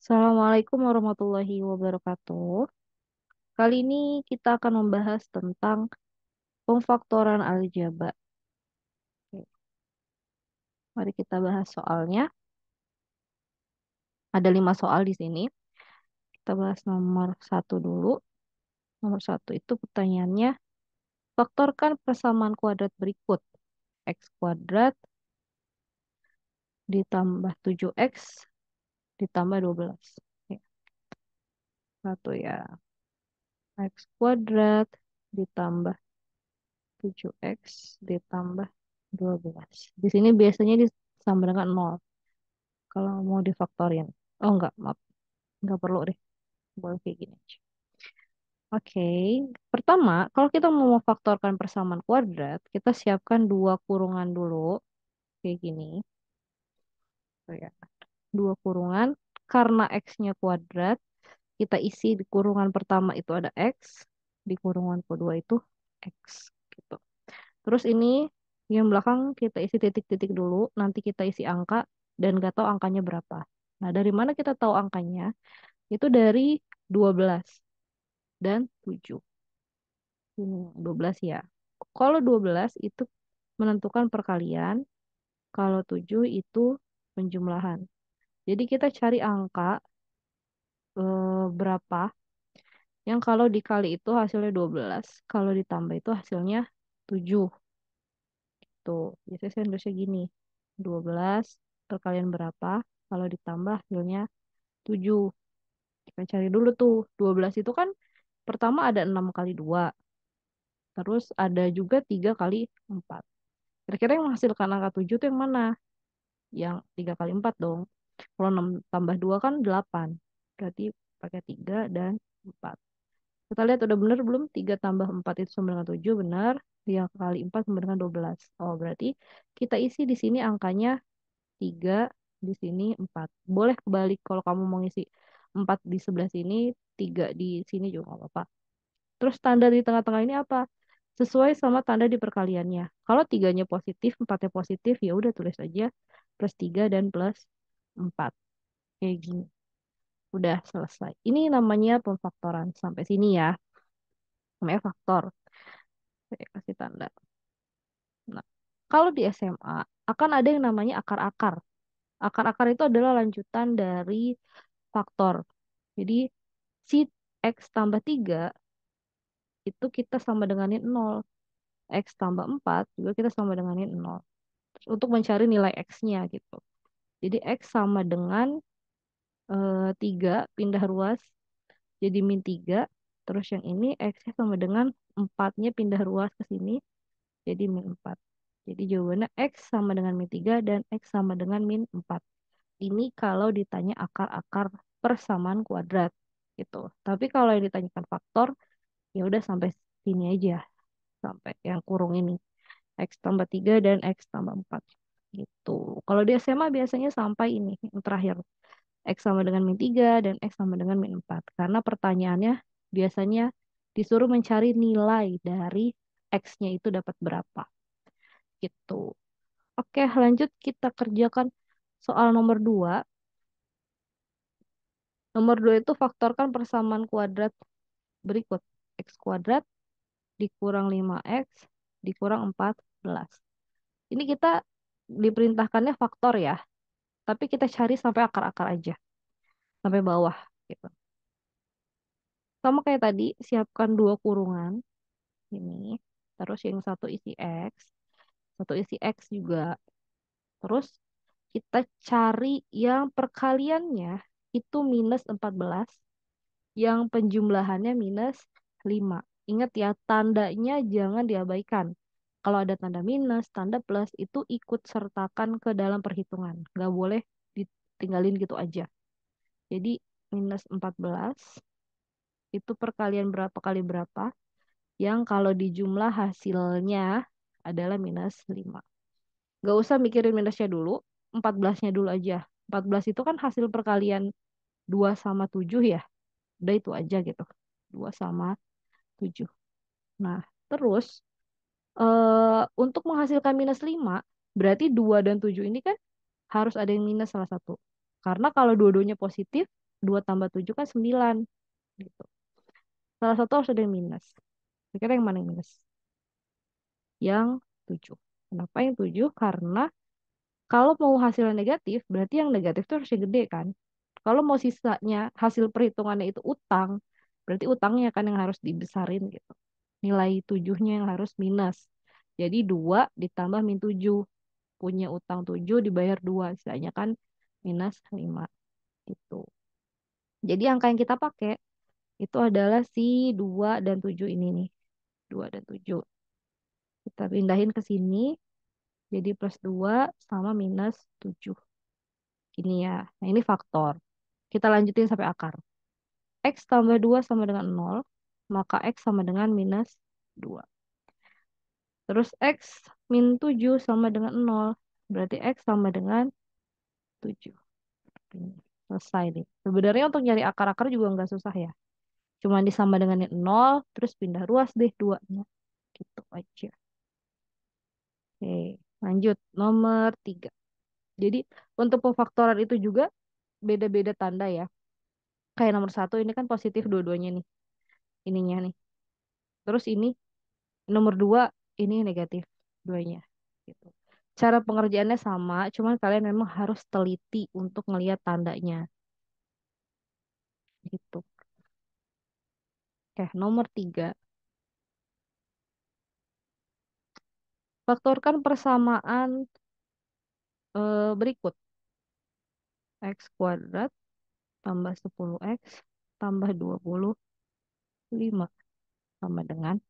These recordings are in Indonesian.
Assalamualaikum warahmatullahi wabarakatuh. Kali ini kita akan membahas tentang pemfaktoran aljabar. Oke, mari kita bahas soalnya. Ada 5 soal di sini. Kita bahas nomor satu dulu. Nomor satu itu pertanyaannya, faktorkan persamaan kuadrat berikut. X kuadrat ditambah 7x ditambah 12. Oke, satu ya. X kuadrat ditambah 7x ditambah 12. Di sini biasanya disama dengan 0. Kalau mau difaktorin. Oh enggak, maaf. Enggak perlu deh. Boleh kayak gini aja. Oke. Pertama, kalau kita mau memfaktorkan persamaan kuadrat, kita siapkan dua kurungan dulu. Kayak gini. Tuh ya. Dua kurungan. Karena X-nya kuadrat, kita isi di kurungan pertama itu ada X. Di kurungan kedua itu X. Gitu. Terus ini yang belakang kita isi titik-titik dulu. Nanti kita isi angka dan nggak tahu angkanya berapa. Nah, dari mana kita tahu angkanya? Itu dari 12 dan 7. Ini 12 ya. Kalau 12 itu menentukan perkalian, kalau 7 itu penjumlahan. Jadi kita cari angka berapa yang kalau dikali itu hasilnya 12, kalau ditambah itu hasilnya 7. Tuh, biasanya saya nulisnya gini. 12 perkalian berapa, kalau ditambah hasilnya 7. Kita cari dulu tuh. 12 itu kan pertama ada 6 kali 2. Terus ada juga 3 kali 4. Kira-kira yang menghasilkan angka 7 itu yang mana? Yang 3 kali 4 dong. Kalau 6 tambah 2 kan 8. Berarti pakai 3 dan 4. Kita lihat udah bener belum? 3 tambah 4 itu sama dengan 7, benar. 3 kali 4 sama dengan 12. Oh, berarti kita isi di sini angkanya 3, di sini 4. Boleh kebalik kalau kamu mau ngisi 4 di sebelah sini, 3 di sini juga nggak apa-apa. Terus tanda di tengah-tengah ini apa? Sesuai sama tanda di perkaliannya. Kalau tiganya positif, empatnya positif, ya udah tulis aja plus 3 dan plus 4. Kayak gini. Udah selesai. Ini namanya pemfaktoran. Sampai sini ya. Namanya faktor. Saya kasih tanda. Nah, kalau di SMA akan ada yang namanya akar-akar. Akar-akar itu adalah lanjutan dari faktor. Jadi si X tambah 3 itu kita sama denganin 0. X tambah 4 juga kita sama denganin 0. Untuk mencari nilai X-nya gitu. Jadi X sama dengan 3 pindah ruas jadi min 3. Terus yang ini X-nya sama dengan 4-nya pindah ruas ke sini jadi min 4. Jadi jawabannya X sama dengan min 3 dan X sama dengan min 4. Ini kalau ditanya akar-akar persamaan kuadrat gitu. Tapi kalau yang ditanyakan faktor, ya udah sampai sini aja. Sampai yang kurung ini. X tambah 3 dan X tambah 4 gitu. Kalau di SMA biasanya sampai ini yang terakhir. X sama dengan min 3 dan X sama dengan min 4. Karena pertanyaannya biasanya disuruh mencari nilai dari X-nya itu dapat berapa gitu. Oke, lanjut kita kerjakan soal nomor 2. Nomor 2 itu faktorkan persamaan kuadrat berikut. X kuadrat dikurang 5X dikurang 14. Ini kita diperintahkannya faktor ya, tapi kita cari sampai akar-akar aja, sampai bawah gitu. Sama kayak tadi, siapkan dua kurungan ini, terus yang satu isi X, satu isi X juga. Terus kita cari yang perkaliannya itu minus 14, yang penjumlahannya minus 5. Ingat ya, tandanya jangan diabaikan. Kalau ada tanda minus, tanda plus, itu ikut sertakan ke dalam perhitungan. Nggak boleh ditinggalin gitu aja. Jadi minus 14 itu perkalian berapa kali berapa, yang kalau dijumlah hasilnya adalah minus 5. Nggak usah mikirin minusnya dulu, 14-nya dulu aja. 14 itu kan hasil perkalian 2 sama 7 ya. Udah itu aja gitu. 2 sama 7. Nah, terus untuk menghasilkan minus 5, berarti 2 dan 7 ini kan harus ada yang minus salah satu. Karena kalau dua-duanya positif, 2 tambah 7 kan 9 gitu. Salah satu harus ada yang minus. Kira-kira yang mana yang minus? Yang 7. Kenapa yang 7? Karena kalau mau hasilnya negatif, berarti yang negatif itu harus yang gede kan? Kalau mau sisanya hasil perhitungannya itu utang, berarti utangnya kan yang harus dibesarin gitu. Nilai 7-nya yang harus minus. Jadi 2 ditambah min 7. Punya utang 7 dibayar 2. Sisanya kan minus 5 gitu. Jadi angka yang kita pakai itu adalah si 2 dan 7 ini nih. 2 dan 7. Kita pindahin ke sini. Jadi plus 2 sama minus 7. Gini ya. Nah ini faktor. Kita lanjutin sampai akar. X tambah 2 sama dengan 0. Maka X sama dengan minus 2. Terus X min 7 sama dengan 0. Berarti X sama dengan 7. Ini. Selesai deh. Sebenarnya untuk nyari akar-akar juga nggak susah ya. Cuma disama dengan yang 0. Terus pindah ruas deh 2-nya. Gitu aja. Oke. Lanjut. Nomor 3. Jadi untuk pemfaktoran itu juga beda-beda tanda ya. Kayak nomor 1 ini kan positif dua-duanya nih. Ininya nih. Terus ini nomor 2 ini negatif duanya. Gitu. Cara pengerjaannya sama, cuman kalian memang harus teliti untuk ngelihat tandanya. Gitu. Oke, nomor 3. Faktorkan persamaan berikut. X kuadrat tambah 10x tambah 25 sama dengan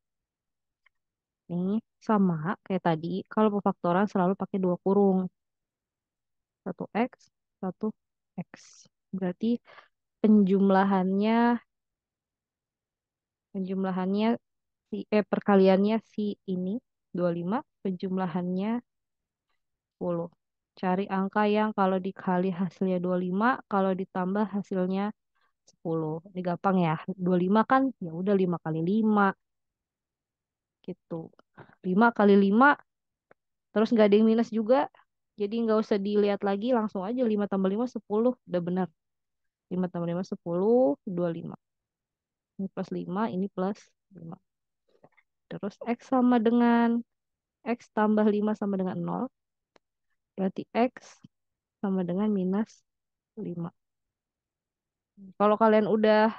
ini sama kayak tadi. Kalau pemfaktoran selalu pakai dua kurung. Satu X, satu X. Berarti penjumlahannya penjumlahannya perkaliannya si ini 25 penjumlahannya 10. Cari angka yang kalau dikali hasilnya 25 kalau ditambah hasilnya 10. Ini gampang ya. 25 kan ya udah 5 kali 5 gitu. 5 kali 5 terus nggak ada yang minus juga. Jadi nggak usah dilihat lagi langsung aja 5 tambah 5 10 udah benar. 5 tambah 5 10 25. Ini plus 5 ini plus 5. Terus X sama dengan X tambah 5 sama dengan 0. Berarti X sama dengan minus 5. Kalau kalian udah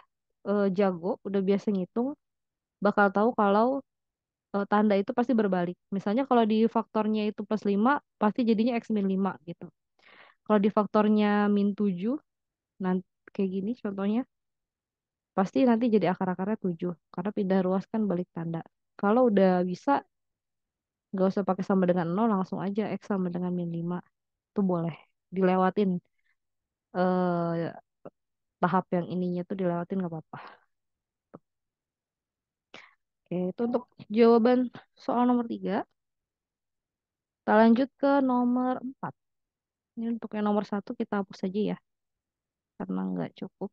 jago, udah biasa ngitung, bakal tahu kalau tanda itu pasti berbalik. Misalnya kalau di faktornya itu plus 5 pasti jadinya X min 5 gitu. Kalau di faktornya min 7 nanti kayak gini contohnya, pasti nanti jadi akar-akarnya 7. Karena pindah ruas kan balik tanda. Kalau udah bisa, nggak usah pakai sama dengan 0, langsung aja X sama dengan min 5. Itu boleh. Dilewatin eh, tahap yang ininya tuh dilewatin nggak apa-apa. Oke, itu untuk jawaban soal nomor 3. Kita lanjut ke nomor 4. Ini untuk yang nomor 1 kita hapus aja ya, karena nggak cukup.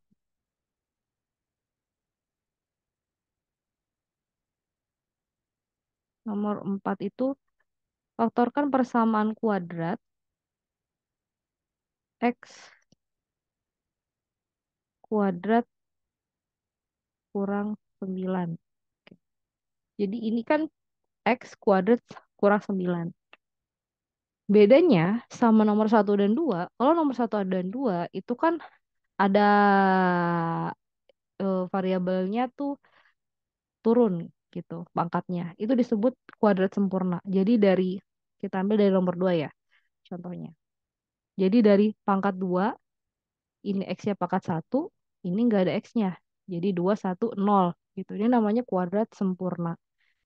Nomor 4 itu faktorkan persamaan kuadrat X kuadrat kurang 9. Oke. Jadi ini kan X kuadrat kurang 9. Bedanya sama nomor 1 dan 2, kalau nomor 1 dan 2 itu kan ada variabelnya tuh turun gitu pangkatnya. Itu disebut kuadrat sempurna. Jadi dari kita ambil dari nomor 2 ya contohnya. Jadi dari pangkat 2 ini X-nya pangkat 1, ini nggak ada X-nya. Jadi 2 1 0 gitu. Ini namanya kuadrat sempurna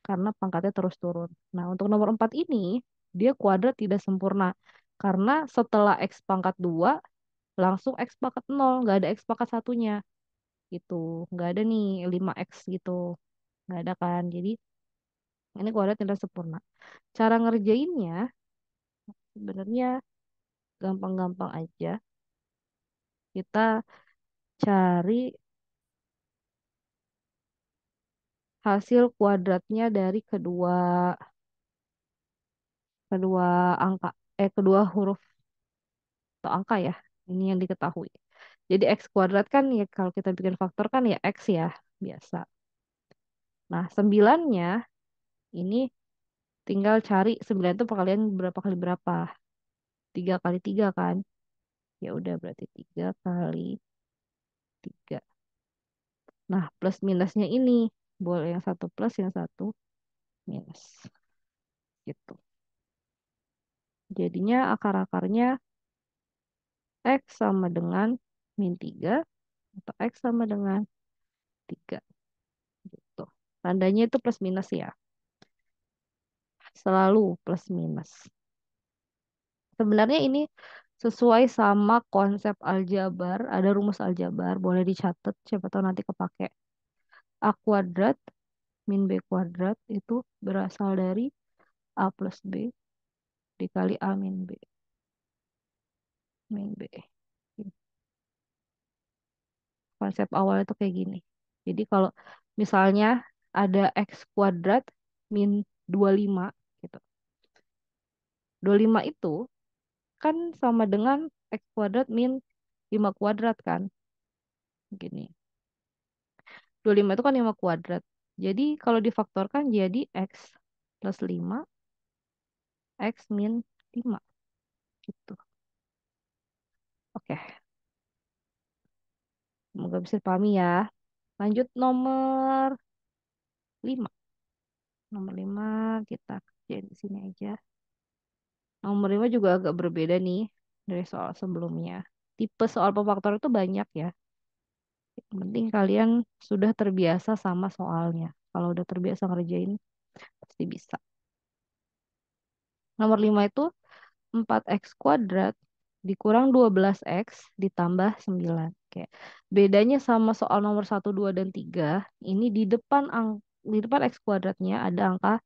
karena pangkatnya terus turun. Nah, untuk nomor 4 ini dia kuadrat tidak sempurna karena setelah X pangkat 2 langsung X pangkat 0, nggak ada X pangkat satunya gitu. Nggak ada nih 5X gitu. Nggak ada kan. Jadi ini kuadrat tidak sempurna. Cara ngerjainnya sebenarnya gampang-gampang aja. Kita cari hasil kuadratnya dari kedua kedua angka kedua huruf atau angka ya. Ini yang diketahui. Jadi X kuadrat kan ya kalau kita bikin faktor kan ya X ya, biasa. Nah, sembilannya ini tinggal cari 9 itu perkalian berapa kali berapa. 3 kali 3 kan. Ya udah berarti 3 kali 3. Nah, plus minusnya ini. Boleh yang satu plus, yang satu minus. Gitu. Jadinya akar-akarnya X sama dengan min 3 atau X sama dengan 3 gitu. Tandanya itu plus minus ya. Selalu plus minus. Sebenarnya ini sesuai sama konsep aljabar. Ada rumus aljabar, boleh dicatat. Siapa tahu nanti kepake. A kuadrat min B kuadrat itu berasal dari A plus B dikali A min B. Min B. Konsep awal itu kayak gini. Jadi kalau misalnya ada X kuadrat min 25 gitu. 25 itu kan sama dengan X kuadrat min 5 kuadrat kan. Gini. 25 itu kan 5 kuadrat. Jadi kalau difaktorkan jadi X plus 5, X min 5 gitu. Oke, semoga bisa dipahami ya. Lanjut nomor 5. Nomor 5 kita kerjain di sini aja. Nomor 5 juga agak berbeda nih dari soal sebelumnya. Tipe soal pemfaktor itu banyak ya. Yang penting kalian sudah terbiasa sama soalnya. Kalau udah terbiasa ngerjain, pasti bisa. Nomor 5 itu 4x kuadrat dikurang 12x ditambah 9. Oke. Bedanya sama soal nomor 1, 2, dan 3, ini di depan x kuadratnya ada angka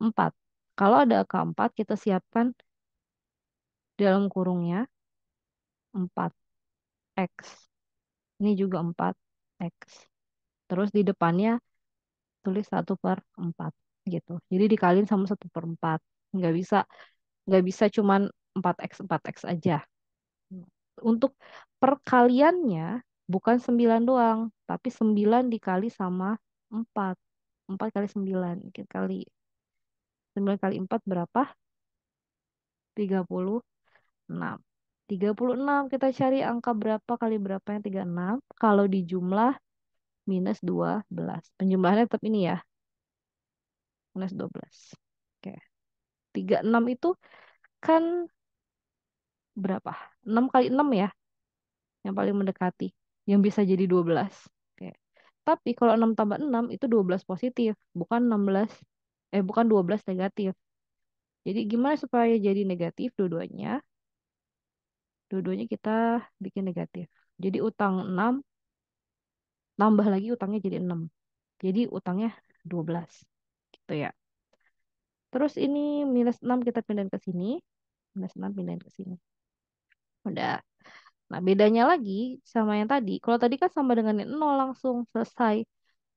4. Kalau ada angka 4, kita siapkan dalam kurungnya 4x. Ini juga 4x. Terus di depannya tulis 1/4 gitu. Jadi dikaliin sama 1/4. Nggak bisa, nggak bisa cuman 4x aja. Untuk perkaliannya bukan 9 doang, tapi 9 dikali sama 4. 4 kali 9. Kita kali 9 kali 4 berapa? 36. 36 kita cari angka berapa kali berapa yang 36. Kalau dijumlah minus 12. Penjumlahannya tetap ini ya, minus 12. Oke. 36 itu kan berapa? 6 kali 6 ya, yang paling mendekati. Yang bisa jadi 12. Oke. Tapi kalau 6 tambah 6 itu 12 positif, bukan 16, bukan 12 negatif. Jadi gimana supaya jadi negatif dua-duanya? Dua-duanya kita bikin negatif. Jadi utang 6, tambah lagi utangnya jadi 6. Jadi utangnya 12. Gitu ya. Terus ini minus 6 kita pindahin ke sini. Minus 6 pindahin ke sini. Udah. Nah, bedanya lagi sama yang tadi. Kalau tadi kan sama dengan yang 0 langsung selesai.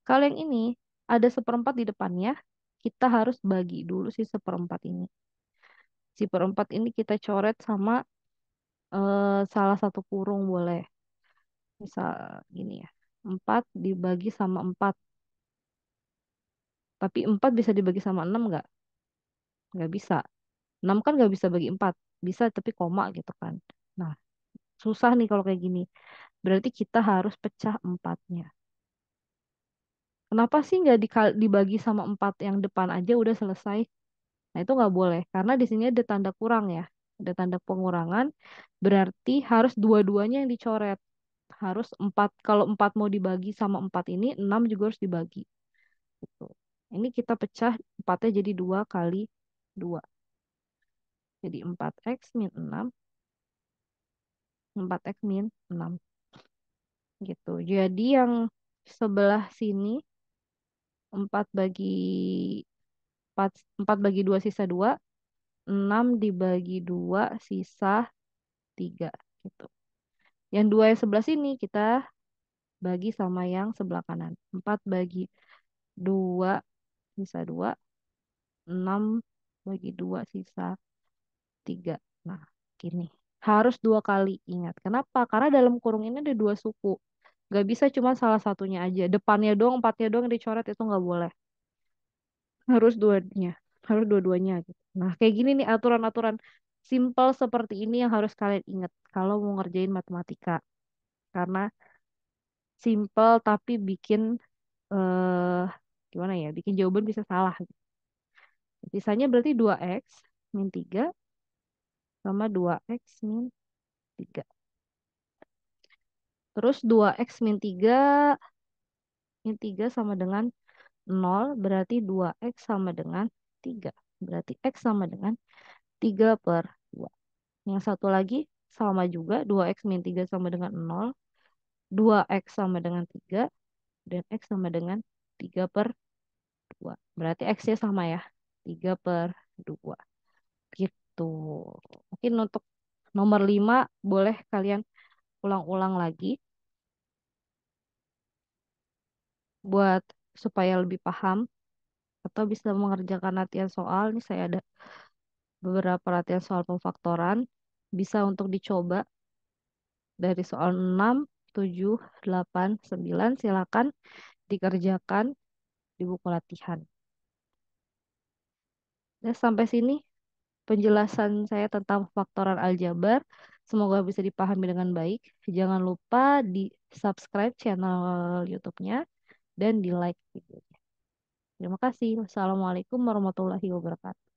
Kalau yang ini ada seperempat di depannya, kita harus bagi dulu si seperempat ini. Si perempat ini kita coret sama salah satu kurung boleh. Misal gini ya. 4 dibagi sama 4. Tapi 4 bisa dibagi sama 6 nggak? Nggak bisa. 6 kan nggak bisa bagi 4. Bisa tapi koma gitu kan. Nah, susah nih kalau kayak gini. Berarti kita harus pecah empatnya. Kenapa sih nggak dibagi sama 4 yang depan aja udah selesai? Nah, itu nggak boleh. Karena di sini ada tanda kurang ya. Ada tanda pengurangan. Berarti harus dua-duanya yang dicoret. Harus 4. Kalau 4 mau dibagi sama 4 ini, 6 juga harus dibagi. Gitu. Ini kita pecah 4-nya jadi 2 kali 2. Jadi 4x min 6. 4x min 6. Gitu. Jadi yang sebelah sini 4 bagi 4, 4 bagi 2 sisa 2. 6 dibagi 2 sisa 3 gitu. Yang 2 yang sebelah sini kita bagi sama yang sebelah kanan. 4 bagi 2 sisa 2. 6 bagi 2 sisa 3. Nah, gini. Harus dua kali. Ingat. Kenapa? Karena dalam kurung ini ada dua suku. Gak bisa cuma salah satunya aja. Depannya doang, empatnya doang yang dicoret itu nggak boleh. Harus duanya. Harus dua-duanya gitu. Nah, kayak gini nih aturan-aturan simple seperti ini yang harus kalian ingat kalau mau ngerjain matematika. Karena simple tapi bikin eh gimana ya? Bikin jawaban bisa salah. Sisanya berarti 2x min 3 sama 2x min 3. Terus 2x min 3 min 3 sama dengan 0, berarti 2x sama dengan 3. Berarti x sama dengan 3 per 2. Yang satu lagi sama juga, 2x min 3 sama dengan 0, 2x sama dengan 3, dan x sama dengan 3 per 2. Berarti x-nya sama ya, 3 per 2. Gitu. Mungkin untuk nomor 5 boleh kalian ulang-ulang lagi buat supaya lebih paham atau bisa mengerjakan latihan soal. Ini saya ada beberapa latihan soal pemfaktoran. Bisa untuk dicoba dari soal 6, 7, 8, 9. Silakan dikerjakan di buku latihan. Dan sampai sini penjelasan saya tentang faktoran aljabar. Semoga bisa dipahami dengan baik. Jangan lupa di subscribe channel YouTube-nya dan di like videonya. Terima kasih. Wassalamualaikum warahmatullahi wabarakatuh.